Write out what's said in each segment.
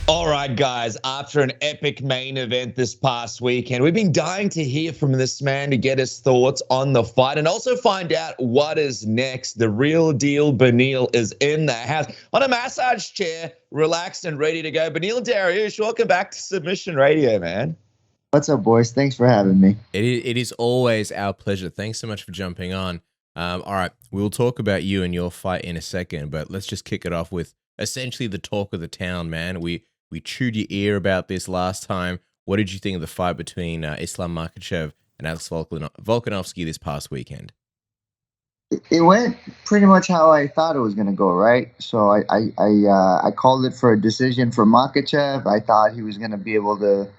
All right, guys, after an epic main event this past weekend, we've been dying to hear from this man to get his thoughts on the fight and also find out what is next. The real deal, Beneil, is in the house on a massage chair, relaxed and ready to go. Beneil Dariush, welcome back to Submission Radio, man. What's up, boys? Thanks for having me. It is always our pleasure. Thanks so much for jumping on. All right, we'll talk about you and your fight in a second, but let's just kick it off with essentially the talk of the town, man. We chewed your ear about this last time. What did you think of the fight between Islam Makhachev and Alex Volkanovski this past weekend? It went pretty much how I thought it was going to go, right? So I called it for a decision for Makhachev. I thought he was going to be able to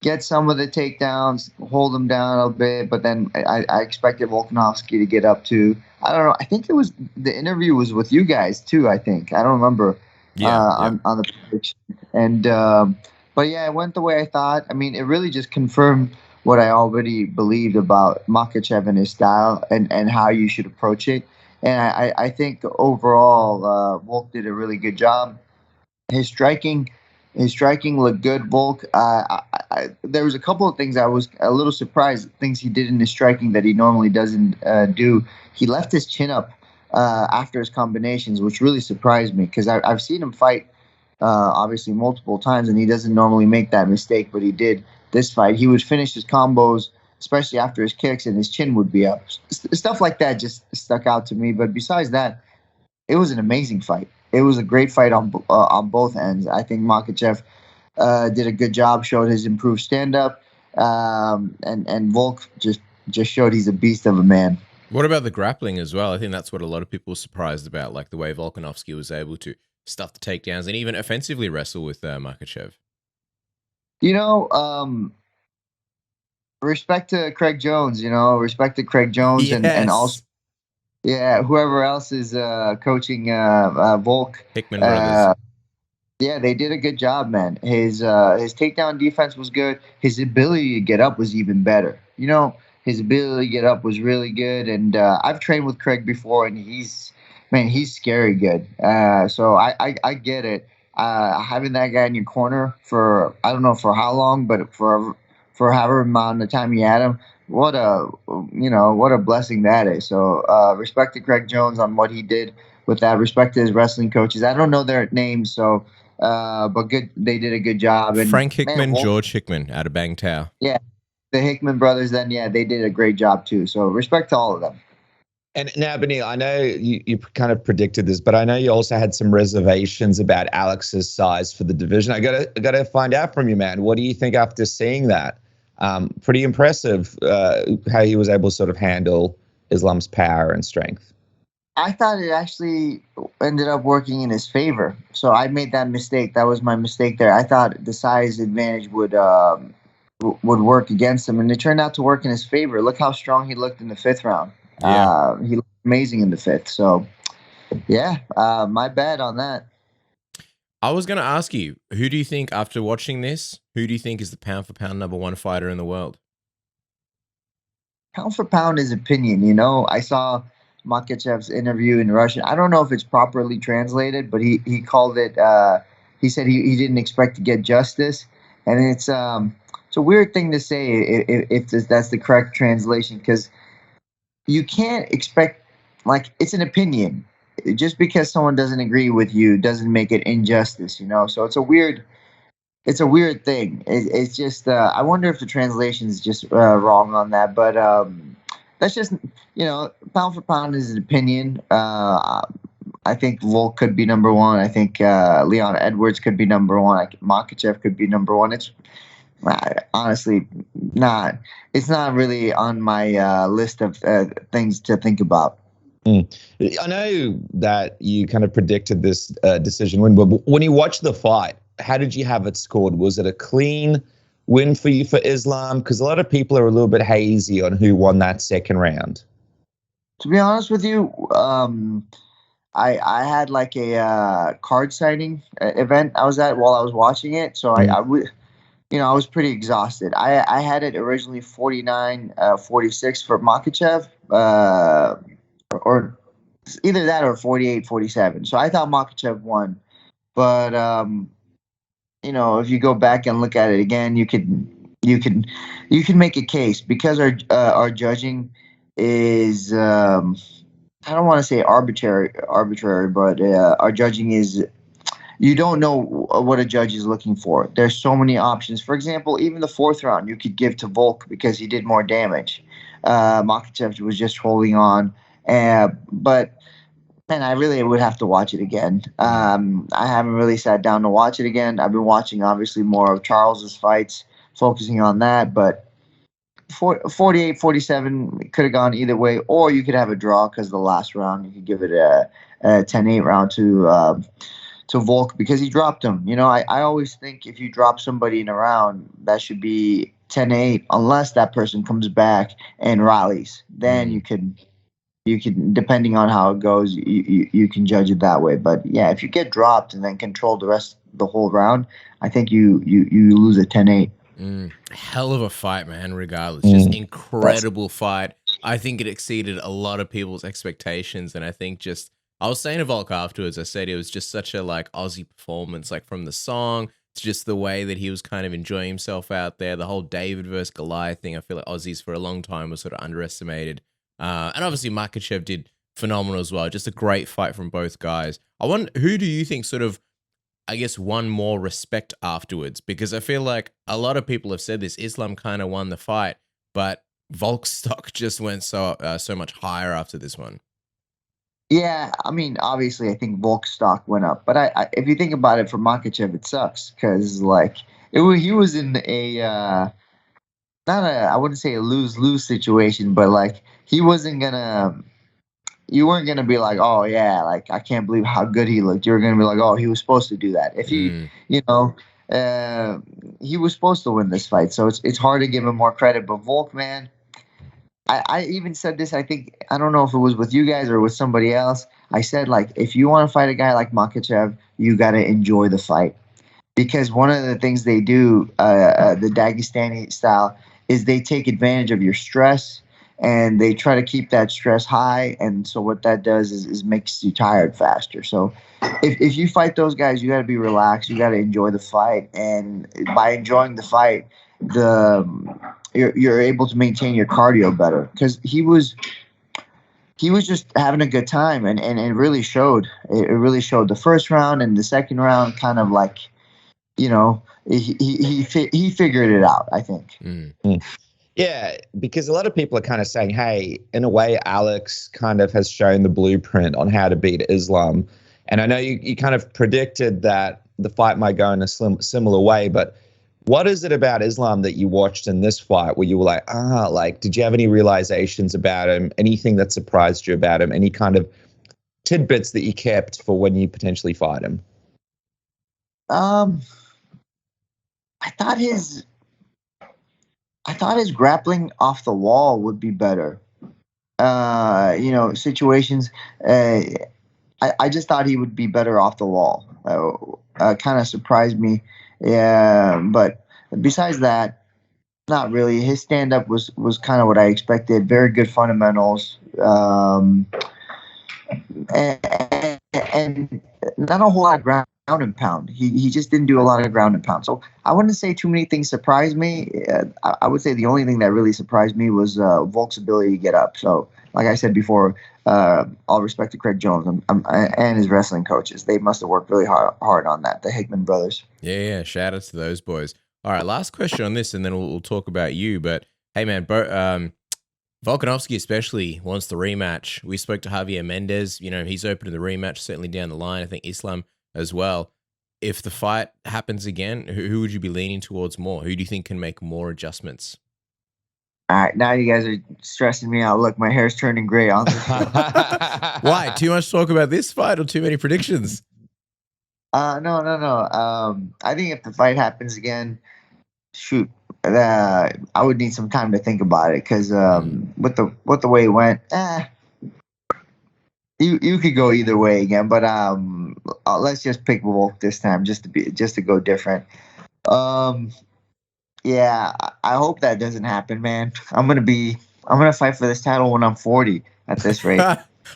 get some of the takedowns, hold him down a bit, but then I expected Volkanovski to get up to, I don't know, I think it was, the interview was with you guys too, I think. I don't remember on the prediction. And, but yeah, it went the way I thought. I mean, it really just confirmed what I already believed about Makhachev and his style and how you should approach it. And I think overall, Volk did a really good job. His striking looked good. Volk, there was a couple of things I was a little surprised, things he did in his striking that he normally doesn't do. He left his chin up after his combinations, which really surprised me because I've seen him fight obviously multiple times, and he doesn't normally make that mistake, but he did this fight. He would finish his combos, especially after his kicks, and his chin would be up. Stuff like that just stuck out to me. But besides that, it was an amazing fight. It was a great fight on both ends. I think Makhachev did a good job, showed his improved stand up, and Volk just showed he's a beast of a man. What about the grappling as well? I think that's what a lot of people were surprised about, like the way Volkanovski was able to stuff the takedowns and even offensively wrestle with Makhachev. You know, respect to Craig Jones. Respect to Craig Jones, Yes. and also. Yeah, whoever else is coaching Volk. Hickman brothers. Yeah, they did a good job, man. His takedown defense was good. His ability to get up was even better. His ability to get up was really good. And I've trained with Craig before, and he's scary good. So I get it. Having that guy in your corner for, I don't know for how long, but for however amount of time you had him, what a blessing that is. So respect to Craig Jones on what he did with that. Respect to his wrestling coaches. I don't know their names, so but good. They did a good job. And Frank Hickman, man, George Hickman out of Bang Tao. Yeah, the Hickman brothers. Then they did a great job too. So respect to all of them. And now, Beneil, I know you kind of predicted this, but I know you also had some reservations about Alex's size for the division. I gotta find out from you, man. What do you think after seeing that? Pretty impressive how he was able to sort of handle Islam's power and strength. I thought it actually ended up working in his favor. So I made that mistake. That was my mistake there. I thought the size advantage would work against him, and it turned out to work in his favor. Look how strong he looked in the fifth round. Yeah. He looked amazing in the fifth. So, yeah, my bad on that. I was going to ask you, who do you think, after watching this, who do you think is the pound-for-pound #1 fighter in the world? Pound for pound is opinion. I saw Makhachev's interview in Russian. I don't know if it's properly translated, but he called it. He said he didn't expect to get justice, and it's a weird thing to say if that's the correct translation, because you can't expect, like, it's an opinion. Just because someone doesn't agree with you doesn't make it injustice, So it's a weird thing. It's just I wonder if the translation is just wrong on that, but that's just pound for pound is an opinion. I think Volk could be #1. I think Leon Edwards could be #1. Makhachev could be #1. It's honestly not. It's not really on my list of things to think about. I know that you kind of predicted this decision win, but when you watched the fight, how did you have it scored? Was it a clean win for you for Islam? Because a lot of people are a little bit hazy on who won that second round. To be honest with you, I had like a card signing event I was at while I was watching it, so I was pretty exhausted. I had it originally 49-46 for Makhachev, or either that or 48-47. So I thought Makhachev won, but if you go back and look at it again, you can make a case because our judging is I don't want to say arbitrary, but our judging is, you don't know what a judge is looking for. There's so many options. For example, even the fourth round you could give to Volk because he did more damage. Makhachev was just holding on, but man, I really would have to watch it again. I haven't really sat down to watch it again. I've been watching obviously more of Charles's fights, focusing on that, but 48-47 could have gone either way, or you could have a draw because the last round you could give it a 10-8 round to Volk because he dropped him. I always think if you drop somebody in a round, that should be 10-8 unless that person comes back and rallies. Then you can, depending on how it goes, you can judge it that way. But yeah, if you get dropped and then control the whole round, I think you lose a 10-8. Hell of a fight, man, regardless. Just incredible fight. I think it exceeded a lot of people's expectations. And I think I was saying to Volk afterwards, I said it was just such a Aussie performance, from the song to just the way that he was kind of enjoying himself out there. The whole David versus Goliath thing, I feel like Aussies for a long time was sort of underestimated. And obviously Makhachev did phenomenal as well. Just a great fight from both guys. I wonder, who do you think sort of, I guess, won more respect afterwards? Because I feel like a lot of people have said this. Islam kind of won the fight, but Volk's stock just went so much higher after this one. Yeah, I mean, obviously, I think Volk's stock went up, but if you think about it, for Makhachev, it sucks because he was in I wouldn't say a lose situation, but he wasn't gonna. You weren't gonna be like, oh yeah, I can't believe how good he looked. You were gonna be like, oh, he was supposed to do that. If he was supposed to win this fight, so it's hard to give him more credit. But Volk, man, I even said this. I think, I don't know if it was with you guys or with somebody else. I said, if you want to fight a guy like Makhachev, you got to enjoy the fight, because one of the things they do, the Dagestani style, is they take advantage of your stress and they try to keep that stress high. And so what that does is makes you tired faster. So if you fight those guys, you got to be relaxed. You got to enjoy the fight. And by enjoying the fight, you're able to maintain your cardio better, because he was just having a good time, and it really showed. It really showed. The first round and the second round, kind of he figured it out, I think. Yeah, because a lot of people are kind of saying, hey, in a way, Alex kind of has shown the blueprint on how to beat Islam. And I know you kind of predicted that the fight might go in a similar way, but what is it about Islam that you watched in this fight where you were like, did you have any realizations about him? Anything that surprised you about him? Any kind of tidbits that you kept for when you potentially fight him? I thought his grappling off the wall would be better. Situations. I just thought he would be better off the wall. Kind of surprised me. Yeah, but besides that, not really. His stand-up was kind of what I expected. Very good fundamentals. And not a whole lot of ground and pound. He just didn't do a lot of ground and pound. So I wouldn't say too many things surprised me. I would say the only thing that really surprised me was Volk's ability to get up. So, like I said before, all respect to Craig Jones and his wrestling coaches. They must have worked really hard on that, the Hickman brothers. Yeah, shout out to those boys. All right, last question on this, and then we'll talk about you. But hey, man, Volkanovski especially wants the rematch. We spoke to Javier Mendez. He's open to the rematch, certainly down the line. I think Islam as well. If the fight happens again, who would you be leaning towards more? Who do you think can make more adjustments? All right, now you guys are stressing me out. Look, my hair's turning gray on this. Why? Too much talk about this fight or too many predictions? No. I think if the fight happens again, shoot, I would need some time to think about it, because with the way it went, you could go either way again. But let's just pick Volk this time, just to go different. Yeah, I hope that doesn't happen, man. I'm gonna fight for this title when I'm 40 at this rate.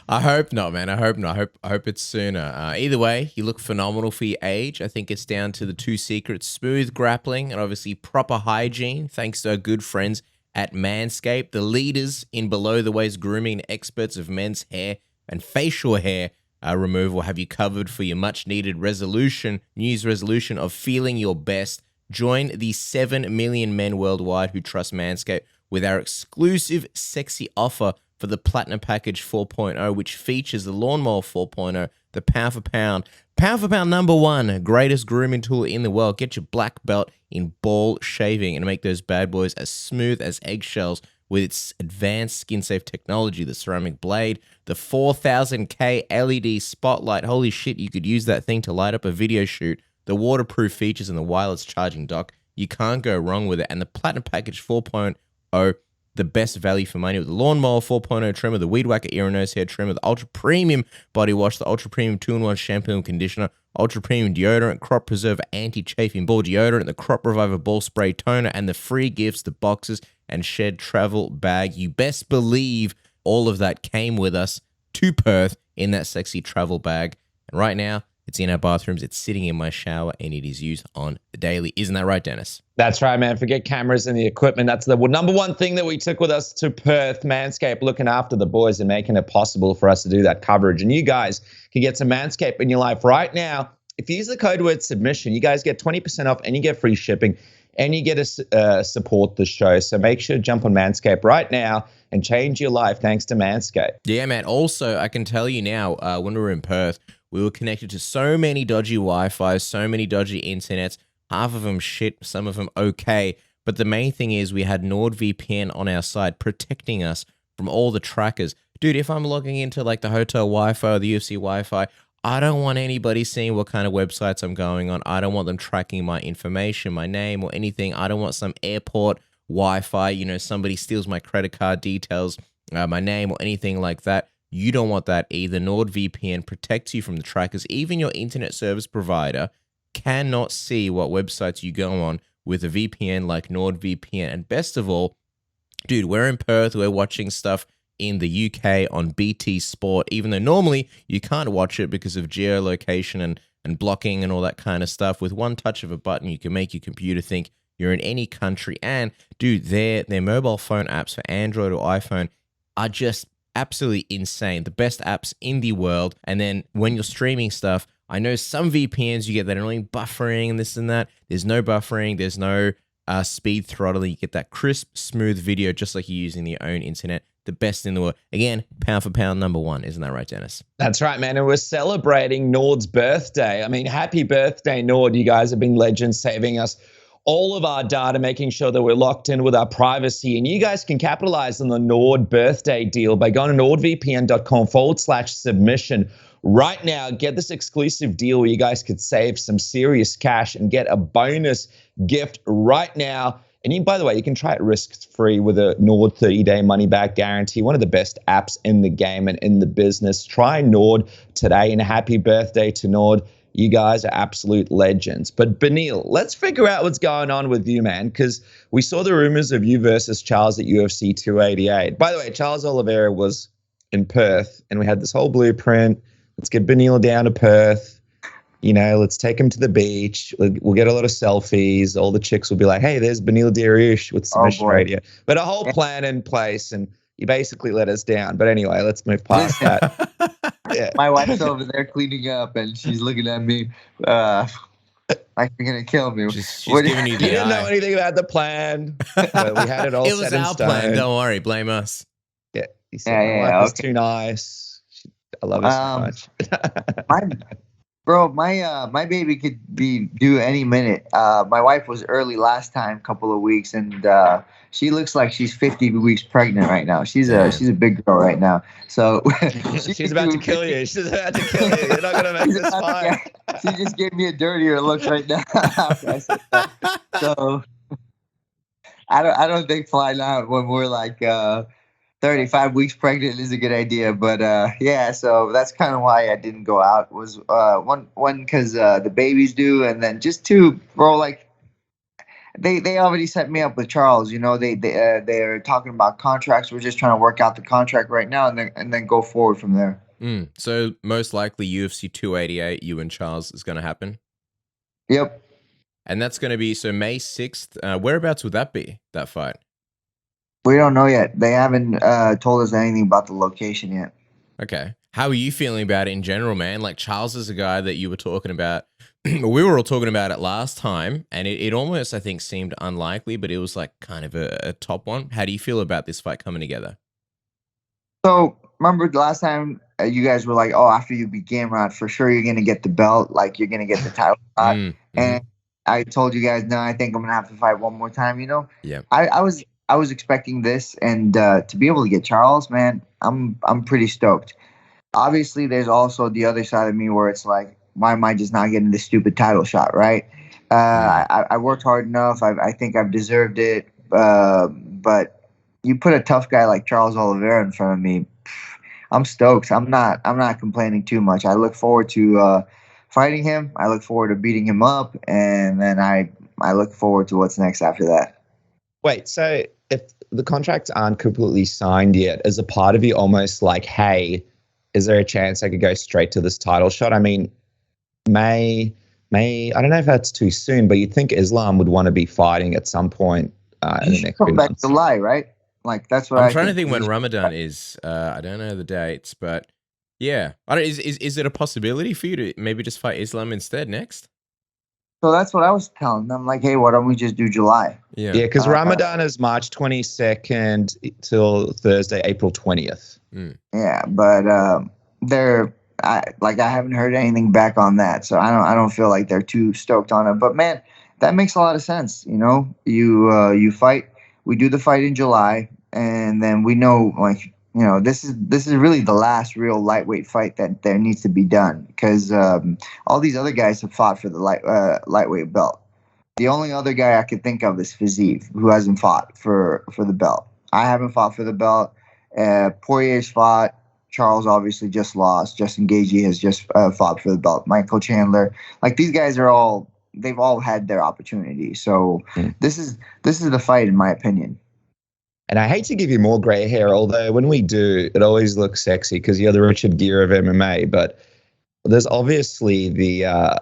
I hope not, man. I hope not. I hope it's sooner. Either way, you look phenomenal for your age. I think it's down to the two secrets: smooth grappling and obviously proper hygiene. Thanks to our good friends at Manscaped, the leaders in below the waist grooming, experts of men's hair and facial hair removal, have you covered for your much needed news resolution of feeling your best. Join the 7 million men worldwide who trust Manscaped with our exclusive sexy offer for the Platinum Package 4.0, which features the Lawnmower 4.0, the pound for pound #1 greatest grooming tool in the world. Get your black belt in ball shaving and make those bad boys as smooth as eggshells with its advanced skin-safe technology, the ceramic blade, the 4000K LED spotlight. Holy shit, you could use that thing to light up a video shoot. The waterproof features and the wireless charging dock. You can't go wrong with it. And the Platinum Package 4.0, the best value for money with the Lawnmower 4.0 trimmer, the Weed Whacker ear and nose hair trimmer, the Ultra Premium body wash, the Ultra Premium 2-in-1 shampoo and conditioner, Ultra Premium deodorant, Crop Preserver anti-chafing ball deodorant, the Crop Reviver ball spray toner, and the free gifts, the boxes and shed travel bag. You best believe all of that came with us to Perth in that sexy travel bag. And right now, it's in our bathrooms, it's sitting in my shower, and it is used on the daily. Isn't that right, Dennis? That's right, man. Forget cameras and the equipment. That's the number one thing that we took with us to Perth. Manscaped, looking after the boys and making it possible for us to do that coverage. And you guys can get some Manscaped in your life right now. If you use the code word submission, you guys get 20% off and you get free shipping and you get to support the show. So make sure to jump on Manscaped right now and change your life thanks to Manscaped. Yeah, man. Also, I can tell you now, when we were in Perth, we were connected to so many dodgy Wi-Fi, so many dodgy internets, half of them shit, some of them okay. But the main thing is we had NordVPN on our side protecting us from all the trackers. Dude, if I'm logging into like the hotel Wi-Fi or the UFC Wi-Fi, I don't want anybody seeing what kind of websites I'm going on. I don't want them tracking my information, my name or anything. I don't want some airport Wi-Fi, somebody steals my credit card details, my name or anything like that. You don't want that either. NordVPN protects you from the trackers. Even your internet service provider cannot see what websites you go on with a VPN like NordVPN. And best of all, dude, we're in Perth. We're watching stuff in the UK on BT Sport, even though normally you can't watch it because of geolocation and blocking and all that kind of stuff. With one touch of a button, you can make your computer think you're in any country. And, dude, their mobile phone apps for Android or iPhone are just absolutely insane. The best apps in the world. And then when you're streaming stuff, I know some VPNs you get that annoying buffering and this and that. There's no buffering. There's no speed throttling. You get that crisp, smooth video just like you're using your own internet. The best in the world. Again, pound for pound #1. Isn't that right, Dennis? That's right, man. And we're celebrating Nord's birthday. I mean, happy birthday, Nord. You guys have been legends, saving us all of our data, making sure that we're locked in with our privacy. And you guys can capitalize on the Nord birthday deal by going to nordvpn.com/submission right now. Get this exclusive deal where you guys could save some serious cash and get a bonus gift right now. And you, by the way, you can try it risk-free with a Nord 30-day money-back guarantee, one of the best apps in the game and in the business. Try Nord today, and happy birthday to Nord. You guys are absolute legends. But Beneil, let's figure out what's going on with you, man, because we saw the rumors of you versus Charles at UFC 288. By the way, Charles Oliveira was in Perth, and we had this whole blueprint. Let's get Beneil down to Perth. Let's take him to the beach. We'll get a lot of selfies. All the chicks will be like, hey, there's Beneil Dariush with Submission Radio. But a whole plan in place, and you basically let us down. But anyway, let's move past that. Yeah. My wife's over there cleaning up, and she's looking at me like you're going to kill me. She's giving you the You didn't know anything about the plan. But we had it all It was set in our stone. plan. Don't worry. Blame us. Yeah. He said, my wife is too nice. I love her so much. My baby could be due any minute. My wife was early last time, couple of weeks, and she looks like she's 50 weeks pregnant right now. She's a big girl right now. So she's about to kill you. She's about to kill you. You're not gonna make this fine. She just gave me a dirtier look right now after I said that. So I don't think flying out when we're like 35 weeks pregnant is a good idea, but yeah, so that's kind of why I didn't go out. Was one because the baby's due, and then just two, bro, like they already set me up with Charles. You know, they're talking about contracts. We're just trying to work out the contract right now, and then go forward from there. So most likely UFC 288, you and Charles is going to happen. Yep. And that's going to be May 6th. Whereabouts would that be? That fight? We don't know yet. They haven't told us anything about the location yet. Okay. How are you feeling about it in general, man? Like, Charles is a guy that you were talking about. We were all talking about it last time, and it almost, I think, seemed unlikely, but it was like kind of a top one. How do you feel about this fight coming together? So, remember the last time you guys were like, oh, after you beat Gamrot, for sure you're going to get the belt, like you're going to get the title shot. And I told you guys, no, I think I'm going to have to fight one more time, you know? Yeah. I was expecting this, and to be able to get Charles, man, I'm pretty stoked. Obviously, there's also the other side of me where it's like, why am I just not getting this stupid title shot, right? I worked hard enough. I think I've deserved it. But you put a tough guy like Charles Oliveira in front of me, I'm stoked. I'm not complaining too much. I look forward to fighting him. I look forward to beating him up, and then I look forward to what's next after that. Wait, so if the contracts aren't completely signed yet, is a part of you almost like, hey, is there a chance I could go straight to this title shot? I mean, May, I don't know if that's too soon, but you'd think Islam would want to be fighting at some point in the next few come back months. July, right? Like, that's what I'm trying to think when Ramadan is. I don't know the dates, but yeah. Is it a possibility for you to maybe just fight Islam instead next? So that's what I was telling them. Like, hey, why don't we just do July? Yeah, because Ramadan is March 22nd till Thursday, April 20th. Yeah, but I haven't heard anything back on that, so I don't feel like they're too stoked on it. But man, that makes a lot of sense. You know, you fight. We do the fight in July, and then we know, like, you know, this is really the last real lightweight fight that there needs to be done, because all these other guys have fought for the lightweight belt. The only other guy I could think of is Fiziev, who hasn't fought for the belt. I haven't fought for the belt. Poirier's fought. Charles obviously just lost. Justin Gaethje has just fought for the belt. Michael Chandler, like, these guys they've all had their opportunity. So this is the fight, in my opinion. And I hate to give you more gray hair, although when we do, it always looks sexy because you're the Richard Gere of MMA. But there's obviously the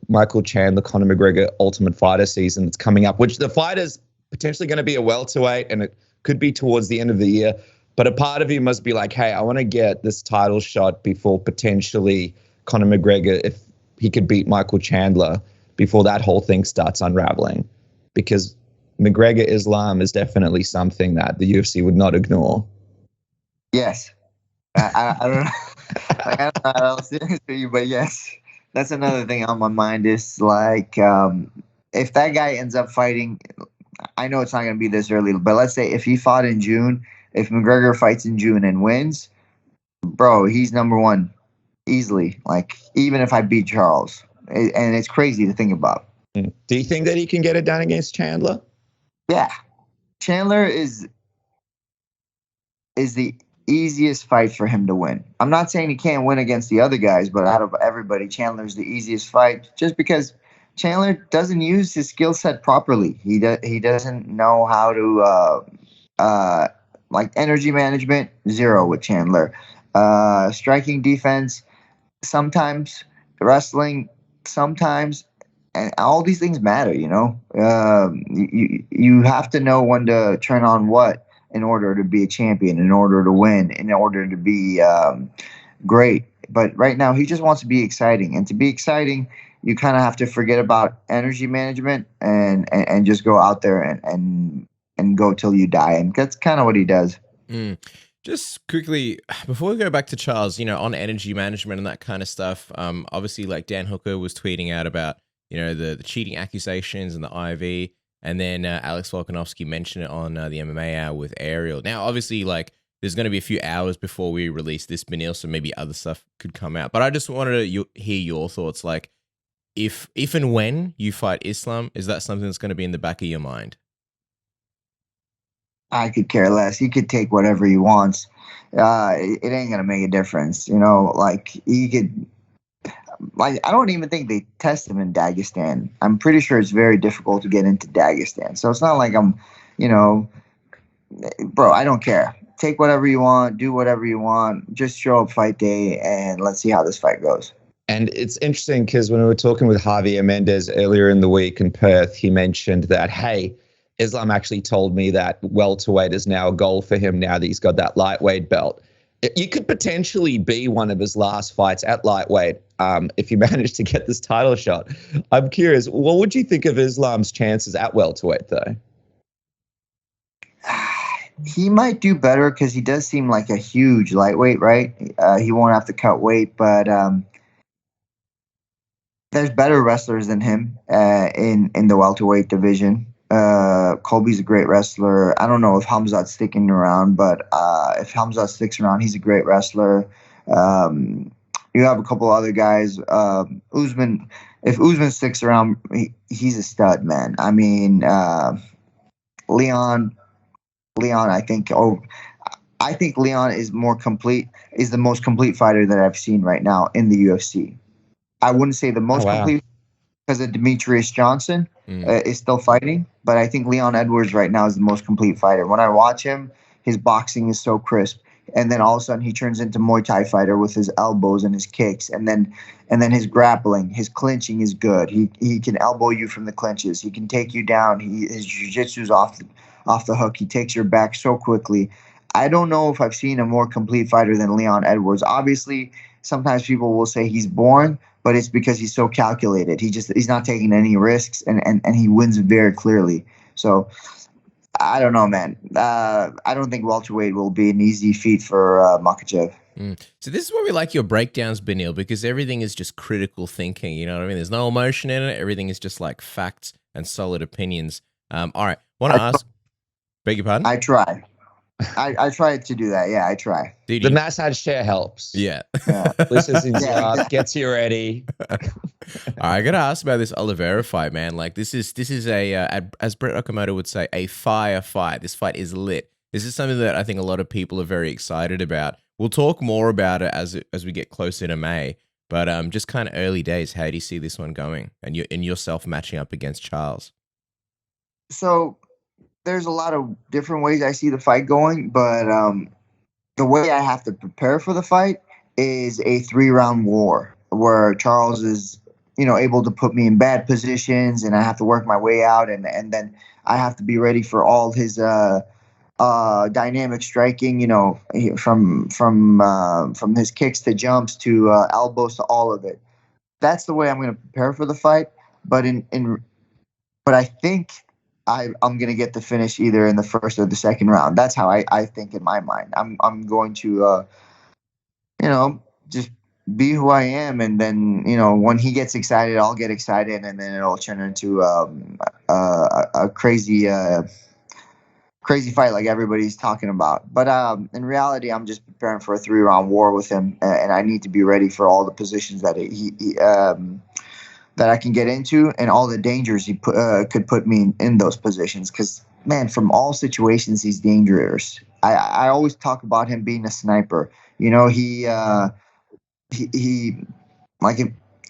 Michael Chandler, Conor McGregor Ultimate Fighter season that's coming up, which the fight is potentially going to be a welterweight, and it could be towards the end of the year. But a part of you must be like, hey, I want to get this title shot before potentially Conor McGregor, if he could beat Michael Chandler, before that whole thing starts unraveling. Because McGregor Islam is definitely something that the UFC would not ignore. Yes. I don't know. Like, I don't know how else to answer you, but yes. That's another thing on my mind is, like, if that guy ends up fighting, I know it's not going to be this early, but let's say if he fought in June, if McGregor fights in June and wins, bro, he's number one easily. Like, even if I beat Charles. And it's crazy to think about. Do you think that he can get it done against Chandler? Yeah. Chandler is the easiest fight for him to win. I'm not saying he can't win against the other guys, but out of everybody, Chandler's the easiest fight just because Chandler doesn't use his skill set properly. He doesn't know how to like, energy management, zero with Chandler. Striking defense, sometimes. Wrestling, sometimes. And all these things matter, you know. You have to know when to turn on what in order to be a champion, in order to win, in order to be great. But right now, he just wants to be exciting. And to be exciting, you kind of have to forget about energy management and just go out there and go till you die. And that's kind of what he does. Just quickly, before we go back to Charles, you know, on energy management and that kind of stuff, obviously, like, Dan Hooker was tweeting out about, you know, the cheating accusations and the IV, and then Alex Volkanovski mentioned it on the MMA Hour with Ariel. Now, obviously, like, there's going to be a few hours before we release this, Beneil, so maybe other stuff could come out. But I just wanted to hear your thoughts. Like, if and when you fight Islam, is that something that's going to be in the back of your mind? I could care less. He could take whatever he wants. It ain't gonna make a difference, you know. Like, he could. like I don't even think they test him in Dagestan. I'm pretty sure it's very difficult to get into Dagestan. So it's not like I'm, you know, bro. I don't care. Take whatever you want, do whatever you want. Just show up fight day, and let's see how this fight goes. And it's interesting because when we were talking with Javier Mendez earlier in the week in Perth, he mentioned that, hey, Islam actually told me that welterweight is now a goal for him now that he's got that lightweight belt. You could potentially be one of his last fights at lightweight if you manage to get this title shot. I'm curious, what would you think of Islam's chances at welterweight, though? He might do better because he does seem like a huge lightweight, right? He won't have to cut weight, but there's better wrestlers than him in the welterweight division. Colby's a great wrestler. I don't know if Hamzat's sticking around, but if Hamzat sticks around, he's a great wrestler. You have a couple other guys. Usman, if Usman sticks around, he's a stud, man. I mean, Leon, I think Leon is more complete, is the most complete fighter that I've seen right now in the UFC. I wouldn't say the most complete because of Demetrius Johnson is still fighting, but I think Leon Edwards right now is the most complete fighter. When I watch him, his boxing is so crisp, and then all of a sudden he turns into Muay Thai fighter with his elbows and his kicks, and then his grappling, his clinching is good. He can elbow you from the clinches. He can take you down. His jiu-jitsu's off the hook. He takes your back so quickly. I don't know if I've seen a more complete fighter than Leon Edwards. Obviously, sometimes people will say he's boring, but it's because he's so calculated. He's not taking any risks, and he wins very clearly. So I don't know, man. I don't think welterweight will be an easy feat for Makhachev. So this is where we like your breakdowns, Beneil, because everything is just critical thinking. You know what I mean? There's no emotion in it. Everything is just like facts and solid opinions. All right. Want to ask? Beg your pardon? I try. I try to do that. Yeah, I try. Dude, the massage chair helps. Yeah. Listens in your up, gets you ready. All right, I gotta ask about this Oliveira fight, man. Like this is as Brett Okamoto would say, a fire fight. This fight is lit. This is something that I think a lot of people are very excited about. We'll talk more about it as we get closer to May. But just kind of early days, how do you see this one going? And yourself matching up against Charles? So there's a lot of different ways I see the fight going, but the way I have to prepare for the fight is a 3-round war where Charles is, able to put me in bad positions, and I have to work my way out, and then I have to be ready for all his dynamic striking, from his kicks to jumps to elbows to all of it. That's the way I'm going to prepare for the fight. But but I think I'm going to get the finish either in the first or the second round. That's how I think in my mind. I'm going to, just be who I am. And then, when he gets excited, I'll get excited. And then it'll turn into a crazy fight like everybody's talking about. But in reality, I'm just preparing for a 3-round war with him. And I need to be ready for all the positions that that I can get into, and all the dangers he could put me in those positions. Because, man, from all situations, he's dangerous. I always talk about him being a sniper. He like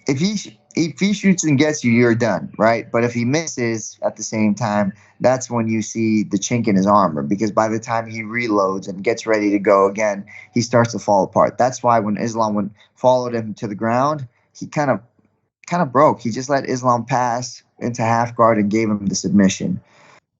if he shoots and gets you, you're done, right? But if he misses at the same time, that's when you see the chink in his armor. Because by the time he reloads and gets ready to go again, he starts to fall apart. That's why when Islam followed him to the ground, he kind of broke. He just let Islam pass into half guard and gave him the submission.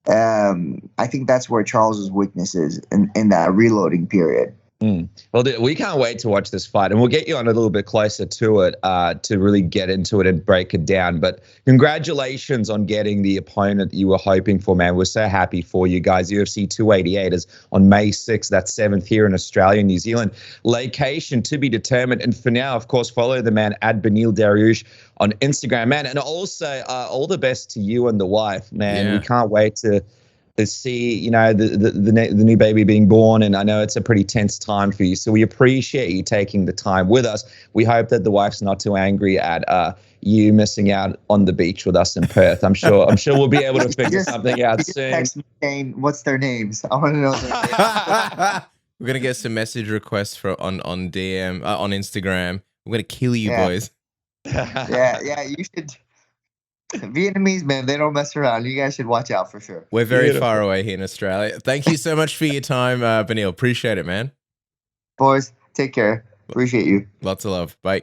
I think that's where Charles's weakness is in that reloading period. Well, we can't wait to watch this fight, and we'll get you on a little bit closer to it to really get into it and break it down. But congratulations on getting the opponent you were hoping for, man. We're so happy for you guys. UFC 288 is on May 6th. That's 7th here in Australia, New Zealand. Location to be determined. And for now, of course, follow the man at Beneil Dariush on Instagram, man. And also, all the best to you and the wife, man. Yeah. We can't wait to see, the new baby being born, and I know it's a pretty tense time for you. So we appreciate you taking the time with us. We hope that the wife's not too angry at you missing out on the beach with us in Perth. I'm sure we'll be able to figure something out soon. Text me saying, what's their names? I want to know their names. We're gonna get some message requests on DM on Instagram. We're gonna kill you, boys. Yeah, you should. Vietnamese, man, they don't mess around. You guys should watch out for sure. We're very Beautiful. far away here in Australia. Thank you so much for your time, Beneil. Appreciate it, man. Boys, take care. Appreciate you. Lots of love. Bye.